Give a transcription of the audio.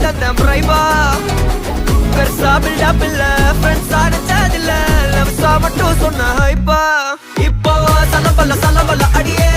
தந்தேன் பிரைவா. பெருசா பில்டப் இல்ல, ஃப்ரெண்ட்ஸா நினைச்சதில்ல, லவ்ஸா மட்டும் சொன்ன ஹைப்பா. இப்போ சலபல சலபல அடியே